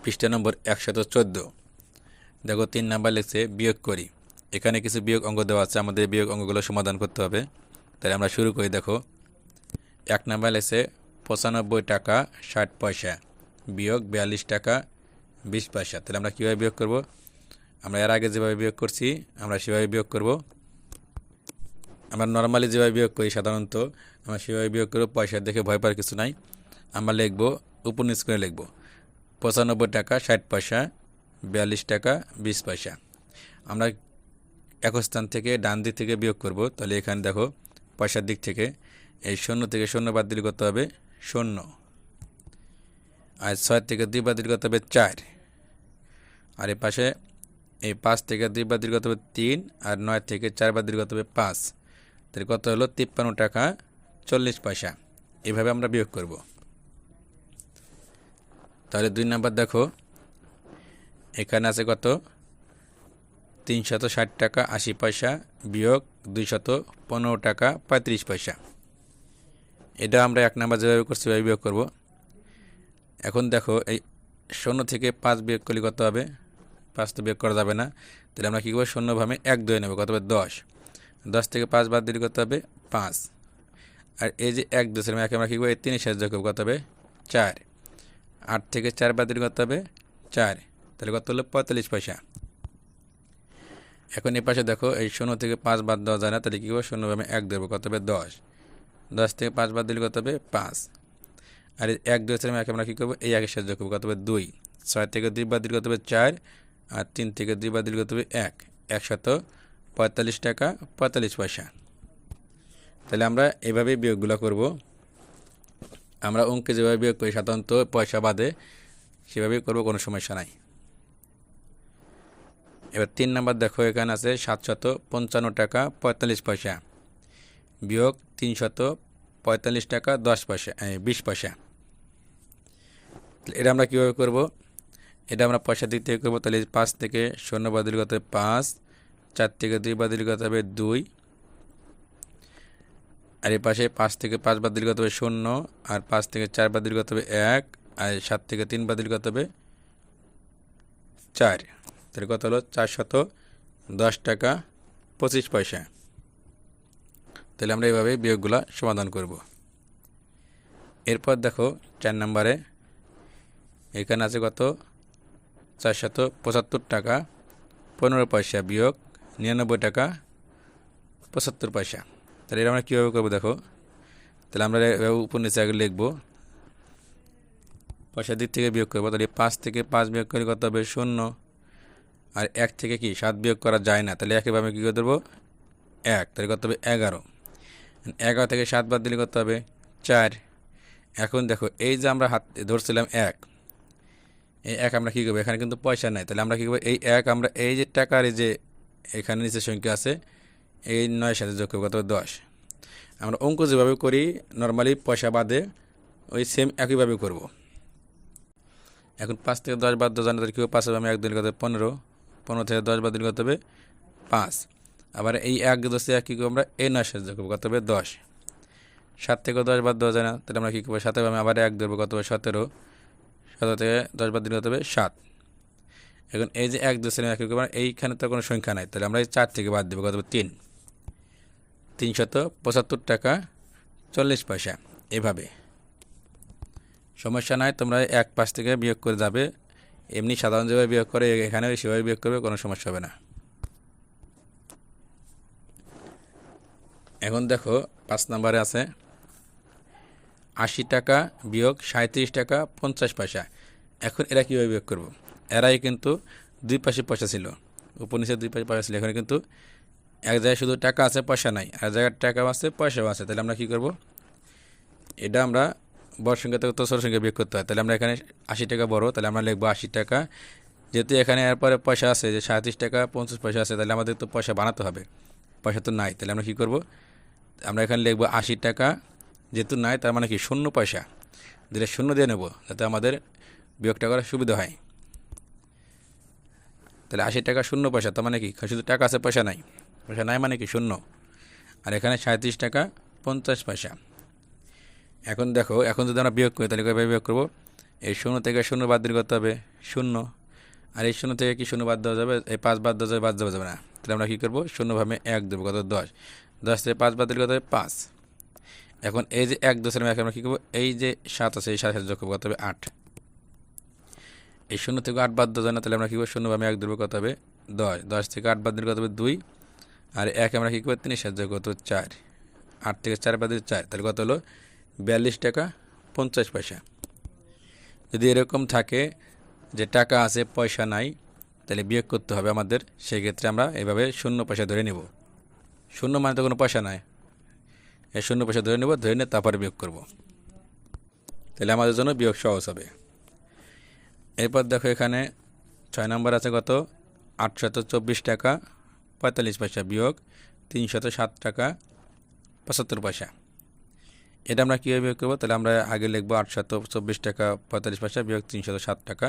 পৃষ্ঠা নম্বর 114। দেখো 3 নাম্বার লিখছে বিয়োগ করি। এখানে কিছু বিয়োগ অঙ্ক দেওয়া আছে, আমাদের বিয়োগ অঙ্কগুলো সমাধান করতে হবে। তাহলে আমরা শুরু করি। দেখো 1 নাম্বার লিখছে 95 টাকা 60 পয়সা বিয়োগ 42 টাকা 20 পয়সা। তাহলে আমরা কীভাবে বিয়োগ করব? আমরা এর আগে যেভাবে বিয়োগ করছি আমরা সেভাবে বিয়োগ করব। আমরা নর্মালি যেভাবে বিয়োগ করি সাধারণত আমরা সেভাবে বিয়োগ করব। পয়সা দেখে ভয় পাওয়ার কিছু নাই। আমরা লিখব উপর নিচ করে লিখব 95 টাকা 60 পয়সা 42 টাকা 20 পয়সা। আমরা এক স্থান থেকে ডান দিক থেকে বিয়োগ করব। তাহলে এখানে দেখো পয়সার দিক থেকে এই 0 থেকে 0 বাদ দিলে কত হবে? 0। আর 6 থেকে 2 বাদ দিলে কত হবে? 4। আর এই পাশে এই 5 থেকে 2 বাদ দিলে কত হবে? 3। আর 9 থেকে 4 বাদ দিলে কত হবে? 5। তাহলে কত হলো? 53 টাকা 40 পয়সা। এভাবে আমরা বিয়োগ করব। তাহলে 2 নাম্বার দেখো এখানে আছে কত? 360 টাকা 80 পয়সা বিয়োগ 215 টাকা 35 পয়সা। এটা আমরা 1 নাম্বার যেভাবে করছি সেভাবে বিয়োগ করব। এখন দেখো এই 0 থেকে 5 বিয়োগ করলে কত হবে? 5 তো বিয়োগ করা যাবে না। তাহলে আমরা কী করবো? 0 ভাবে 1 ধরে নেব। কত হবে? 10। 10 থেকে 5 বাদ দিলে কত হবে? 5। আর এই যে 1 2 একে আমরা কী করবো? এই 3 সাহায্য করব। কত হবে? 4। 8 থেকে 4 বাদ দিলে কত হবে? 4। তাহলে কত হলো? 45 পয়সা। এখন এই পাশে দেখো এই 0 থেকে 5 বাদ দেওয়া যায় না। তাহলে কী করবো? 0 ভাবে 1 দেবো। কত হবে? 10। 10 থেকে 5 বাদ দিলে কত হবে? 5। আর 1 2 একে আমরা কী করবো? এই 1 সাহায্য করবো। কত হবে? 2। 6 থেকে 2 বাদ দিলে কত হবে? 4। আর 3 থেকে 2 বাদ দিলে কত হবে? 1। 145 টাকা 45 পয়সা। তাহলে আমরা এভাবেই বিয়োগগুলো করব। আমরা অঙ্কে যেভাবে বিয়োগ করি সাধারণত পয়সা বাদে সেভাবেই করব, কোনো সমস্যা নাই। এবার 3 নাম্বার দেখো এখানে আছে 755 টাকা 45 পয়সা বিয়োগ 345 টাকা 10 পয়সা 20 পয়সা। এটা আমরা কীভাবে করব? এটা আমরা পয়সার দিক থেকে করবো। তাহলে 5 থেকে 0 বাদ দিলে কত হবে? 5। 4 থেকে 2 বাদ দিলে কত হবে? 2। আর এই পাশে 5 থেকে 5 বাদ দিলে কত হবে? 0। আর 5 থেকে 4 বাদ দিলে কত হবে? 1। আর 7 থেকে 3 বাদ দিলে কত হবে? 4। তাহলে কত হলো? 410 টাকা 25 পয়সা। তাহলে আমরা এইভাবে বিয়োগগুলো সমাধান করব। এরপর দেখো 4 নম্বরে এখানে আছে কত? 475 টাকা 15 পয়সা বিয়োগ 99 টাকা 75 পয়সা। তাহলে এটা আমরা কীভাবে করবো? দেখো তাহলে আমরা উপর নিচে আগে লিখবো, পয়সার দিক থেকে বিয়োগ করবো। তাহলে 5 থেকে 5 বিয়োগ করে কত হবে? 0। আর 1 থেকে কি 7 বিয়োগ করা যায় না। তাহলে একইভাবে কী করে দেবো? 1। তাহলে কত হবে? 11। 11 থেকে 7 বাদ দিলে কত হবে? 4। এখন দেখো এই যে আমরা হাত ধরছিলাম 1, এই 1 আমরা কী করবো? এখানে কিন্তু পয়সা নাই। তাহলে আমরা কী করবো? এই 1 আমরা এই যে টাকার এই যে এখানে নিচে সংখ্যা আছে এই 9 সাথে যোগ করবো। কত হবে? 10। আমরা অঙ্ক যেভাবে করি নর্মালি পয়সা বাদে ওই সেম একইভাবে করব। এখন 5 থেকে 10 বাদ দেওয়া জানা তাহলে কী হবে? 5 হবে আমি 1 দিলে কত হবে? 15। 15 থেকে 10 বাদ দিলে কত হবে? 5। আবার এই 1 10 কী করবো? আমরা এই 9 সাথে যোগ করবো। কত হবে? 10। 7 থেকে 10 বাদ দেওয়া যায় না। তাহলে আমরা কী করবো? 7 আমি আবার 1 ধরবো। কত হবে? 17। 17 থেকে 10 বাদ দিলে কত হবে? 7। এখন এই যে 1 2 কী করবো? এইখানে তো কোনো সংখ্যা নাই। তাহলে আমরা এই 4 থেকে বাদ দেবো। কত হবে? 3। 375 টাকা 40 পয়সা। এভাবে সমস্যা নাই, তোমরা 1 পাশ থেকে বিয়োগ করে যাবে। এমনি সাধারণ যেভাবে বিয়োগ করে এখানে সেভাবে বিয়োগ করবে, কোনো সমস্যা হবে না। এখন দেখো 5 নম্বরে আছে 80 টাকা বিয়োগ 37 টাকা 50 পয়সা। এখন এরা কীভাবে বিয়োগ করব? এরাই কিন্তু দুই পাশে পয়সা ছিল, উপর নিচে দুই পাশে পয়সা ছিল। এখানে কিন্তু এক জায়গায় শুধু টাকা আছে পয়সা নাই, আর জায়গায় টাকাও আছে পয়সাও আছে। তাহলে আমরা কী করব? এটা আমরা বড় সংখ্যা থেকে তো ছোট সংখ্যা বিয়োগ করতে হয়। তাহলে আমরা এখানে 80 টাকা বড়, তাহলে আমরা লিখবো 80 টাকা। যেহেতু এখানে এরপরে পয়সা আছে যে 37 টাকা 50 পয়সা আছে, তাহলে আমাদের তো পয়সা বানাতে হবে, পয়সা তো নাই। তাহলে আমরা কী করব? আমরা এখানে লিখবো 80 টাকা। যেহেতু নাই তার মানে কি 0 পয়সা, দিলে 0 দিয়ে নেব যাতে আমাদের বিয়োগটা করার সুবিধা হয়। তাহলে 80 টাকা 0 পয়সা, তার মানে কি শুধু টাকা আছে পয়সা নাই, পয়সা নাই মানে কি 0। আর এখানে 37 টাকা 50 পয়সা। এখন দেখো এখন যদি আমরা বিয়োগ করি তাহলে কীভাবে বিয়োগ করবো? এই শূন্য থেকে শূন্য বাদ দিলে কত হবে শূন্য, আর এই শূন্য থেকে কি শূন্য বাদ দেওয়া যাবে, এই 5 বাদ দেওয়া যাবে, বাদ দেওয়া যাবে না। তাহলে আমরা কী করবো, শূন্যভাবে 1 দেবো, কত 10, 10 থেকে 5 বাদ দিলে কত হবে 5। এখন এই যে 1 10 আমরা কী করবো, এই যে 7 আছে এই 7 যোগ করবো, কত হবে 8। এই শূন্য থেকে 8 বাদ দেওয়া যায় না, তাহলে আমরা কী করবো, শূন্যভাবে 1 দেবো, কত হবে 10, 10 থেকে 8 বাদ দিলে কত হবে 2, আর 1 আমরা কী করবো 3 যোগ কত 4, 8 থেকে 4 বাদ দিলে 4, তাহলে কত হলো 42 টাকা 50 পয়সা। যদি এরকম থাকে যে টাকা আছে পয়সা নাই, তাহলে বিয়োগ করতে হবে আমাদের। সেই ক্ষেত্রে আমরা এভাবে শূন্য পয়সা ধরে নেব, শূন্য মানে তো কোনো পয়সা নাই, এই শূন্য পয়সা ধরে নেব, ধরে নিয়ে তারপরে বিয়োগ করব, তাহলে আমাদের জন্য বিয়োগ সহজ হবে। এরপর দেখো এখানে 6 নম্বর আছে কত 824 টাকা 45 পয়সা বিয়োগ 307 টাকা 75 পয়সা। এটা আমরা কীভাবে বিয়োগ করবো, তাহলে আমরা আগে লিখবো 824 টাকা 45 পয়সা বিয়োগ 307 টাকা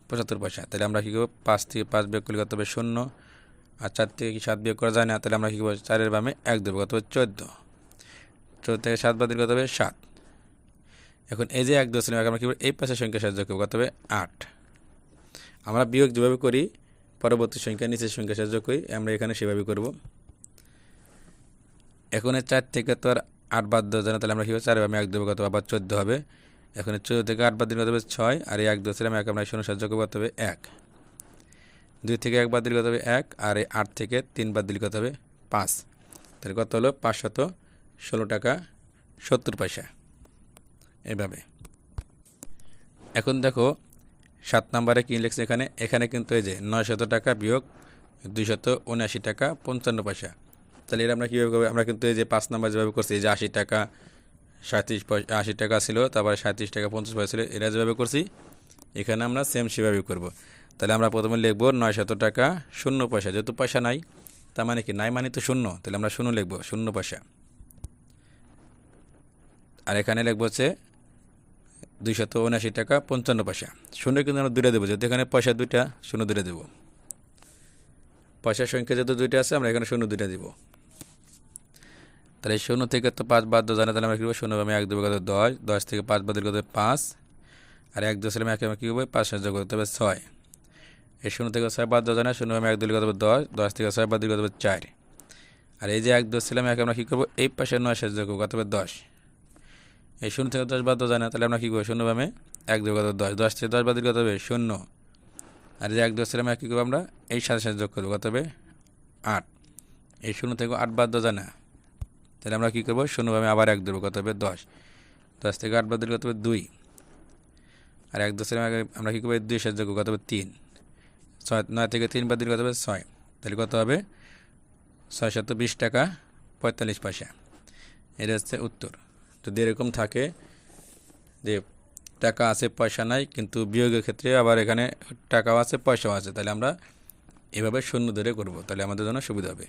75 পয়সা। তাহলে আমরা কী করবো, 5 থেকে 5 বিয়োগ করলে কত হবে 0, আর 4 থেকে কি 7 বিয়োগ করা যায় না, তাহলে আমরা কী করবো 4-এর বামে 1 দেবো, কত হবে 14, 14 থেকে 7 বাদ দিলে কত হবে 7। এখন এই যে 1 দশমিক আমরা কী করবো, এই পাশের সংখ্যা সাহায্য করবো, কত হবে 8। আমরা বিয়োগ যেভাবে করি পরবর্তী সংখ্যা নিচের সংখ্যা সাহায্য করি, আমরা এখানে সেভাবে করব। এখন 4 থেকে তো আর 8 বাদ দেওয়া যায় না, তাহলে আমরা কী করবো 4-এর বামে 1 দেবো, কত আবার 14 হবে। এখন 14 থেকে 8 বাদ দিলে কত হবে 6, আর এই 1 দশমিক 1 আমরা শূন্য সাহায্য করবো, কত হবে 1, 2 থেকে 1 বাদ দিলে কত হবে 1, আর এই 8 থেকে 3 বাদ দিলে কত হবে 5, তাহলে কত হলো 516 টাকা 70 পয়সা। এভাবে এখন দেখো 7 নম্বরে কী লিখছে এখানে, এখানে কিন্তু এই যে 900 টাকা বিয়োগ 279 টাকা 55 পয়সা। তাহলে এটা আমরা কীভাবে করবো, আমরা কিন্তু এই যে 5 নম্বর যেভাবে করছি, এই যে 80 টাকা 37 পয়সা 80 টাকা ছিল, তারপরে 37 টাকা 50 পয়সা ছিল, এটা যেভাবে করছি এখানে আমরা সেম সেভাবে করব। তাহলে আমরা প্রথমে লিখবো 900 টাকা 0 পয়সা, যেহেতু পয়সা নাই তার মানে কি নাই মানে তো শূন্য, তাহলে আমরা শূন্য লিখবো 0 পয়সা। আর এখানে লিখবো হচ্ছে 279 টাকা 55 পয়সা, শূন্য কিন্তু আমরা দুইটা দেবো, যেহেতু এখানে পয়সা দুইটা শূন্য দুইটা দেবো, পয়সার সংখ্যা যেহেতু দুইটা আছে আমরা এখানে শূন্য দুইটা দেবো। তাহলে শূন্য থেকে তো 5 বাদ দেওয়া যায় না, তাহলে আমরা কী করবো 0 আমি 1 দেবো, কত 10, 10 থেকে 5 বাদ দিলে কত 5, আর 1 দশমিক 1 আমরা কী করবো 5 যোগ করতে হবে 6, এই 0 থেকে 6 বাদ দেওয়া যায় না, 0 আমি 1 দিলে কত 10, 10 থেকে 6 বাদ দিলে কত 4, আর এই যে 1 দশমিক 1 আমরা কী করবো এই পাশে 9 যোগ করবো, কত 10, এই 0 থেকে 10 বাদ দেওয়া যায় না, তাহলে আমরা কী করবো 0 আমি 1 দেবো, কত 10, 10 থেকে 10 বাদ দিলে কত হবে 0, আর এই যে 1 দশমিক 1 কী করবো আমরা এই 7 যোগ করবো, কত হবে 8, এই 0 থেকে 8 বাদ দেওয়া যায় না, তাহলে আমরা কী করবো 0 আমি আবার 1 দেবো, কত হবে 10, 10 থেকে 8 বাদ দিলে কত হবে 2, আর 1 দশমিক আমরা কী করবো 2 যোগ করবো, কত হবে 3, 9 থেকে 3 বাদ দিলে কত হবে 6, তাহলে কত হবে 620 টাকা 45 পয়সা। এটা হচ্ছে উত্তর। যদি এরকম থাকে যে টাকা আছে পয়সা নাই, কিন্তু বিয়োগের ক্ষেত্রে আবার এখানে টাকাও আছে পয়সাও আছে, তাহলে আমরা এভাবে শূন্য ধরে করব, তাহলে আমাদের জন্য সুবিধা হবে।